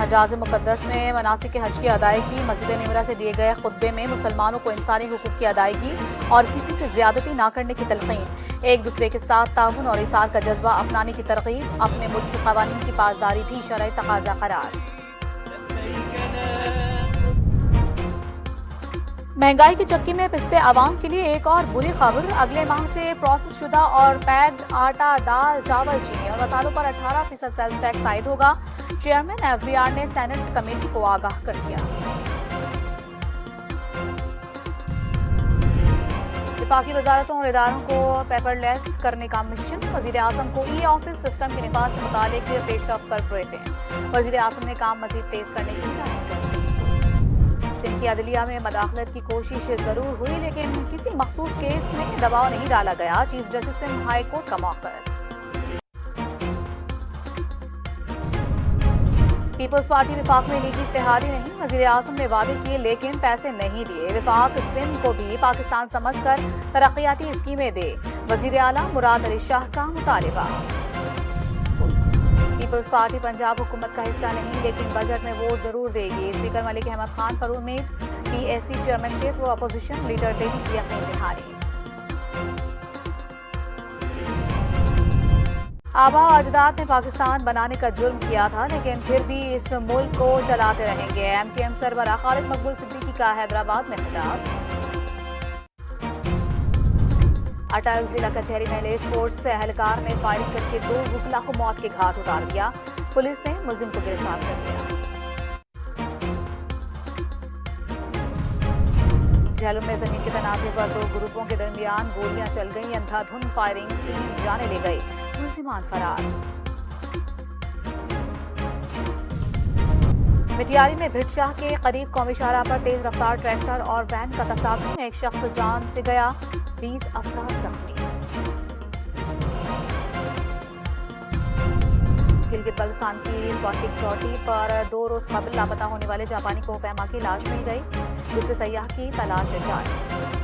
हजाज मुकद्दस में मनासिक हज की अदायगी। मस्जिद निमरा से दिए गए खुतबे में मुसलमानों को इंसानी हुकूक की अदायगी और किसी से ज्यादती ना करने की तलकीन, एक दूसरे के साथ ताउन और इसार का जज्बा अपनाने की तरगीब, अपने मुल्क के कवानीन की पासदारी भी शरई तकाजा करार। महंगाई की चक्की में पिसते आवाम के लिए एक और बुरी खबर। अगले माह से प्रोसेस शुदा और पैक्ड आटा, दाल, चावल, चीनी और मसालों पर 18% सेल्स टैक्स आयद होगा। चेयरमैन एफबीआर ने सेनेट कमेटी को आगाह कर दिया। वफाकी वजारतों और इदारों को पेपरलेस करने का मिशन। वजीर आजम को ई ऑफिस सिस्टम के निफाज से मुतालिक पेशरफ पर ब्रीफिंग। वजीर आजम ने काम मजीद तेज करने की हिदायत कर दी। सिंध की अदलिया में मदाखलत की कोशिश जरूर हुई, लेकिन किसी मखसूस केस में दबाव नहीं डाला गया। Chief justice Sindh high court का मौक़िफ़। पीपल्स पार्टी विफाक में लीगी इत्तेहादी नहीं। वजीर आजम ने वादे किए लेकिन पैसे नहीं दिए। विफाक सिंध को भी पाकिस्तान समझकर तरक्याती स्कीमें दे। वजीर आला मुराद अली शाह का मुतालिबा। पीपल्स पार्टी पंजाब हुकूमत का हिस्सा नहीं, लेकिन बजट में वोट जरूर देगी। स्पीकर मलिक अहमद खान पर उम्मीद। पीएसी चेयरमैनशिप व अपोजिशन लीडर देने की यकीन दहानी। आबा अजदाद ने पाकिस्तान बनाने का जुर्म किया था, लेकिन फिर भी इस मुल्क को चलाते रहेंगे। एमकेएम सरबराह खालिद मकबूल सिद्दीकी का हैदराबाद में खिताब। अटक जिला कचहरी में लेट फोर्स एहलकार ने फायरिंग करके 2 वकला को मौत के घाट उतार दिया। पुलिस ने मुलजिम को गिरफ्तार कर लिया। झेलम में जमीन के तनाजे पर 2 ग्रुपों के दरमियान गोलियां चल गई। अंधाधुंध फायरिंग, 3 जाने ले गई। मुलजिमान फरार। मिटियारी में भिटशाह के करीब कौमी शाहराह पर तेज रफ्तार ट्रैक्टर और वैन का तसादम। एक शख्स जान से गया, 20 अफराद जख्मी। गिलगित बल्तिस्तान की स्पॉटिंग चोटी पर 2 रोज कबल लापता होने वाले जापानी कोहपैमा की लाश मिल गई। दूसरे सयाह की तलाश जारी।